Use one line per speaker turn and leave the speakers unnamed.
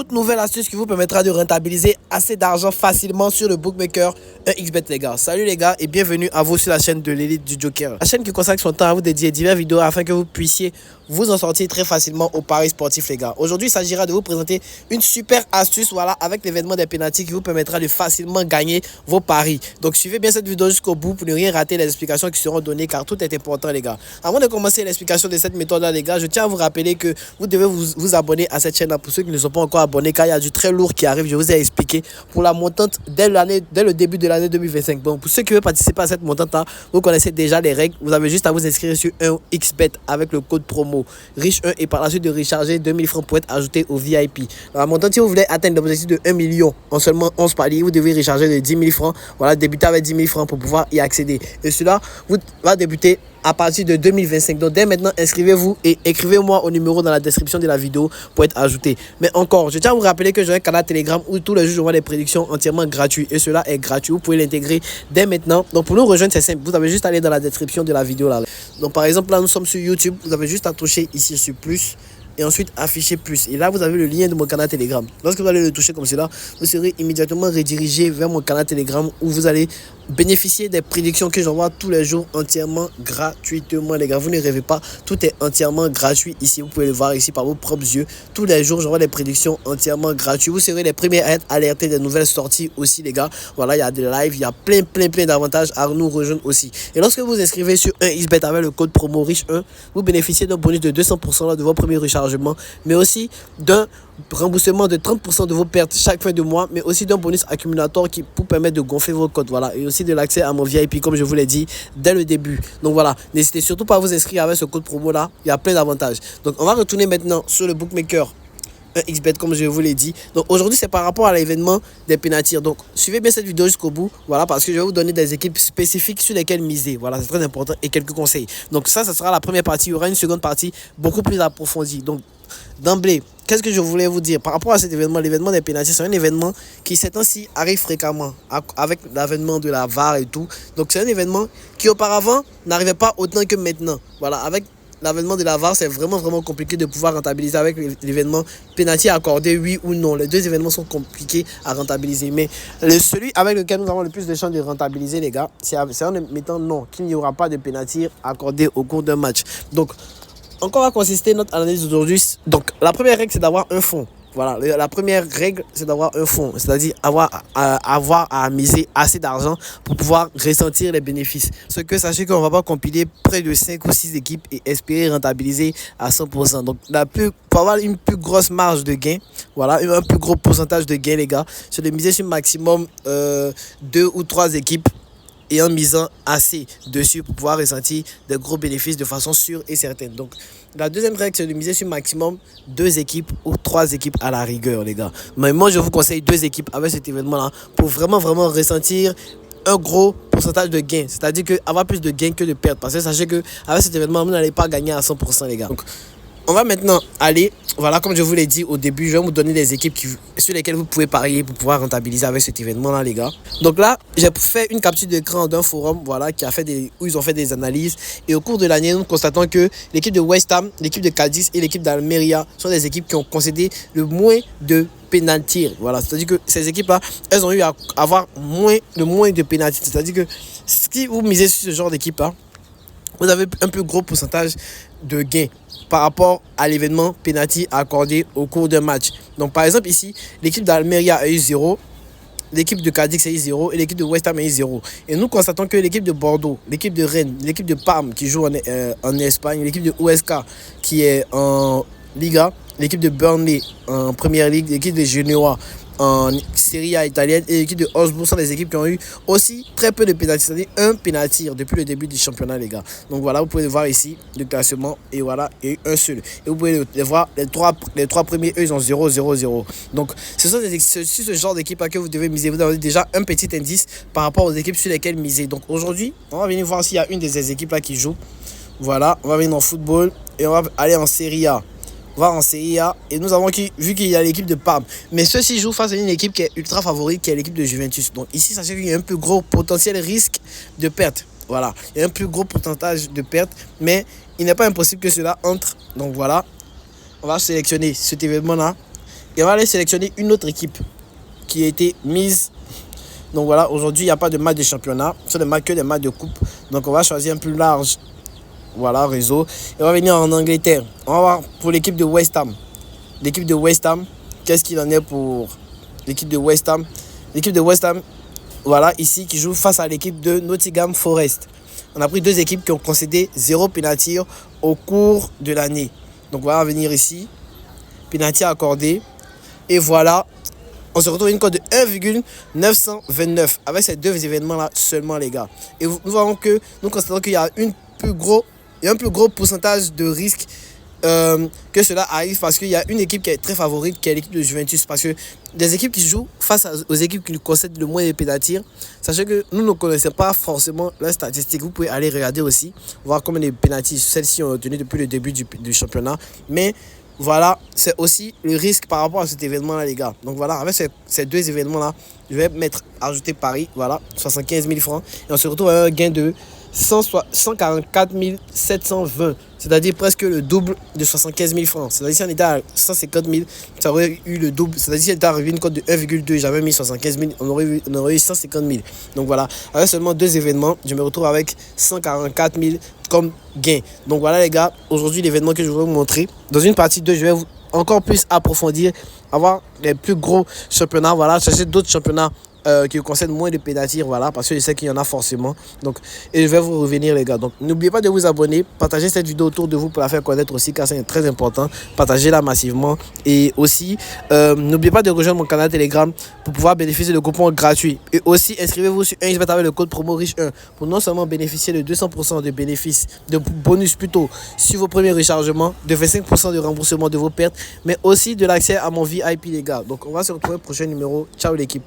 Toute nouvelle astuce qui vous permettra de rentabiliser assez d'argent facilement sur le bookmaker 1xBet les gars. Salut les gars et bienvenue à vous sur la chaîne de l'élite du Joker. La chaîne qui consacre son temps à vous dédier diverses vidéos afin que vous puissiez vous en sortir très facilement au paris sportif les gars. Aujourd'hui il s'agira de vous présenter une super astuce avec l'événement des pénaltys qui vous permettra de facilement gagner vos paris. Donc suivez bien cette vidéo jusqu'au bout pour ne rien rater les explications qui seront données car tout est important les gars. Avant de commencer l'explication de cette méthode là les gars, je tiens à vous rappeler que vous devez vous abonner à cette chaîne là pour ceux qui ne sont pas encore abonnés car il y a du très lourd qui arrive. Je vous ai expliqué pour la montante dès le début de l'année 2025. Donc pour ceux qui veulent participer à cette montante là, vous connaissez déjà les règles. Vous avez juste à vous inscrire sur 1xBet avec le code promo riche1 et par la suite de recharger 2000 francs pour être ajouté au VIP. Dans la montante, si vous voulez atteindre l'objectif de 1 million en seulement 11 paliers, vous devez recharger de 10 000 francs. Voilà, débuter avec 10 000 francs pour pouvoir y accéder. Et cela va débuter à partir de 2025. Donc dès maintenant, inscrivez-vous et écrivez-moi au numéro dans la description de la vidéo pour être ajouté. Mais encore, je tiens à vous rappeler que j'ai un canal Telegram où tous les jours, je vois des prédictions entièrement gratuites. Et cela est gratuit. Vous pouvez l'intégrer dès maintenant. Donc pour nous rejoindre, c'est simple. Vous avez juste à aller dans la description de la vidéo là. Donc par exemple, là, nous sommes sur YouTube. Vous avez juste à toucher ici sur plus. Et ensuite afficher plus. Et là, vous avez le lien de mon canal Telegram. Lorsque vous allez le toucher comme cela, vous serez immédiatement redirigé vers mon canal Telegram où vous allez bénéficier des prédictions que j'envoie tous les jours entièrement gratuitement les gars. Vous ne rêvez pas, tout est entièrement gratuit ici. Vous pouvez le voir ici par vos propres yeux. Tous les jours, j'envoie des prédictions entièrement gratuites. Vous serez les premiers à être alertés des nouvelles sorties aussi les gars. Voilà, il y a des lives, il y a plein d'avantages à nous rejoindre aussi. Et lorsque vous inscrivez sur 1xBet avec le code promo riche1, vous bénéficiez d'un bonus de 200% lors de vos premiers rechargements, mais aussi d'un remboursement de 30% de vos pertes chaque fin de mois, mais aussi d'un bonus accumulateur qui vous permet de gonfler vos codes. Voilà, et aussi de l'accès à mon VIP comme je vous l'ai dit dès le début. Donc voilà, n'hésitez surtout pas à vous inscrire avec ce code promo là, il y a plein d'avantages. Donc on va retourner maintenant sur le bookmaker 1xBet comme je vous l'ai dit. Donc aujourd'hui c'est par rapport à l'événement des pénaltys. Donc suivez bien cette vidéo jusqu'au bout. Voilà, parce que je vais vous donner des équipes spécifiques sur lesquelles miser. Voilà, c'est très important et quelques conseils. Donc ça sera la première partie. Il y aura une seconde partie beaucoup plus approfondie. Donc d'emblée, qu'est-ce que je voulais vous dire par rapport à cet événement? L'événement des pénaltys, c'est un événement qui ces temps-ci arrive fréquemment avec l'avènement de la VAR et tout. Donc c'est un événement qui auparavant n'arrivait pas autant que maintenant. Voilà, avec l'avènement de la VAR, c'est vraiment compliqué de pouvoir rentabiliser avec l'événement pénalty accordé, oui ou non. Les deux événements sont compliqués à rentabiliser. Mais celui avec lequel nous avons le plus de chances de rentabiliser, les gars, c'est en mettant non, qu'il n'y aura pas de pénalty accordé au cours d'un match. Donc, en quoi va consister notre analyse d'aujourd'hui? Donc, la première règle, c'est d'avoir un fonds. Voilà, la première règle, c'est d'avoir un fonds, c'est-à-dire avoir à miser assez d'argent pour pouvoir ressentir les bénéfices. Ce que sachez qu'on ne va pas compiler près de 5 ou 6 équipes et espérer rentabiliser à 100%. Donc, pour avoir une plus grosse marge de gain, voilà, un plus gros pourcentage de gain, les gars, c'est de miser sur maximum 2 ou 3 équipes et en misant assez dessus pour pouvoir ressentir des gros bénéfices de façon sûre et certaine. Donc, la deuxième règle, c'est de miser sur maximum 2 équipes ou 3 équipes à la rigueur, les gars. Mais moi, je vous conseille 2 équipes avec cet événement-là pour vraiment ressentir un gros pourcentage de gain. C'est-à-dire avoir plus de gains que de pertes. Parce que sachez qu'avec cet événement, vous n'allez pas gagner à 100%, les gars. Donc, on va maintenant aller, voilà, comme je vous l'ai dit au début, je vais vous donner des équipes sur lesquelles vous pouvez parier pour pouvoir rentabiliser avec cet événement-là, les gars. Donc là, j'ai fait une capture d'écran d'un forum, voilà, où ils ont fait des analyses. Et au cours de l'année, nous constatons que l'équipe de West Ham, l'équipe de Cadiz et l'équipe d'Almeria sont des équipes qui ont concédé le moins de pénalty. Voilà, c'est-à-dire que ces équipes-là, elles ont eu à avoir le moins de pénalty. C'est-à-dire que si vous misez sur ce genre d'équipe-là, vous avez un plus gros pourcentage de gains par rapport à l'événement penalty accordé au cours d'un match. Donc par exemple ici, l'équipe d'Almeria a eu 0, l'équipe de Cadix a eu 0 et l'équipe de West Ham a eu 0. Et nous constatons que l'équipe de Bordeaux, l'équipe de Rennes, l'équipe de Parme qui joue en Espagne, l'équipe de USK qui est en Liga, l'équipe de Burnley en Première Ligue, l'équipe de Genoa en Serie A italienne et l'équipe de Augsbourg sont des équipes qui ont eu aussi très peu de pénalty, c'est-à-dire un pénalty depuis le début du championnat, les gars. Donc voilà, vous pouvez voir ici le classement et voilà, et un seul. Et vous pouvez les voir, les trois premiers, eux, ils ont 0-0-0. Donc ce sont ce genre d'équipe que vous devez miser. Vous avez déjà un petit indice par rapport aux équipes sur lesquelles miser. Donc aujourd'hui, on va venir voir s'il y a une de ces équipes là qui joue. Voilà, on va venir en football et on va aller en Serie A. Va en Serie A et nous avons vu qu'il y a l'équipe de Parme, mais ceux-ci jouent face à une équipe qui est ultra favorite, qui est l'équipe de Juventus. Donc ici, sachez qu'il y a un plus gros potentiel risque de perte. Voilà, il y a un plus gros pourcentage de perte, mais il n'est pas impossible que cela entre. Donc voilà, on va sélectionner cet événement là Et on va aller sélectionner une autre équipe qui a été mise. Donc voilà, aujourd'hui, il n'y a pas de match de championnat, c'est que des matchs de coupe. Donc on va choisir un plus large, voilà, réseau. Et on va venir en Angleterre. On va voir pour l'équipe de West Ham. L'équipe de West Ham, qu'est-ce qu'il en est pour l'équipe de West Ham? L'équipe de West Ham, voilà, ici, qui joue face à l'équipe de Nottingham Forest. On a pris deux équipes qui ont concédé 0 penalty au cours de l'année. Donc voilà, on va venir ici, penalty accordé. Et voilà, on se retrouve à une cote de 1,929 avec ces deux événements-là seulement, les gars. Et nous voyons que, nous constatons qu'il y a un plus gros pourcentage de risque que cela arrive parce qu'il y a une équipe qui est très favorite, qui est l'équipe de Juventus. Parce que des équipes qui jouent face aux équipes qui concèdent le moins de pénaltys, sachez que nous ne connaissons pas forcément leurs statistiques. Vous pouvez aller regarder aussi, voir combien de pénaltys celles-ci ont obtenu depuis le début du championnat. Mais voilà, c'est aussi le risque par rapport à cet événement-là, les gars. Donc voilà, avec ces deux événements-là, je vais ajouter Paris, voilà, 75 000 francs. Et on se retrouve à un gain de 144 720, c'est-à-dire presque le double de 75 000 francs. C'est-à-dire si on était à 150 000, ça aurait eu le double. C'est-à-dire si on était arrivé à une cote de 1,2, j'avais mis 75 000, on aurait eu 150 000. Donc voilà, avec seulement deux événements, je me retrouve avec 144 000 comme gain. Donc voilà, les gars, aujourd'hui l'événement que je vais vous montrer. Dans une partie 2, je vais encore plus approfondir, avoir les plus gros championnats, voilà, chercher d'autres championnats qui concerne moins de pénalty, voilà, parce que je sais qu'il y en a forcément. Donc, et je vais vous revenir, les gars. Donc, n'oubliez pas de vous abonner, partagez cette vidéo autour de vous pour la faire connaître aussi, car c'est très important. Partagez-la massivement. Et aussi, n'oubliez pas de rejoindre mon canal Telegram pour pouvoir bénéficier de coupons gratuits. Et aussi, inscrivez-vous sur 1xBet avec le code promo riche1 pour non seulement bénéficier de 200% de bénéfices, de bonus plutôt, sur vos premiers rechargements, de 25% de remboursement de vos pertes, mais aussi de l'accès à mon VIP, les gars. Donc, on va se retrouver au prochain numéro. Ciao, l'équipe.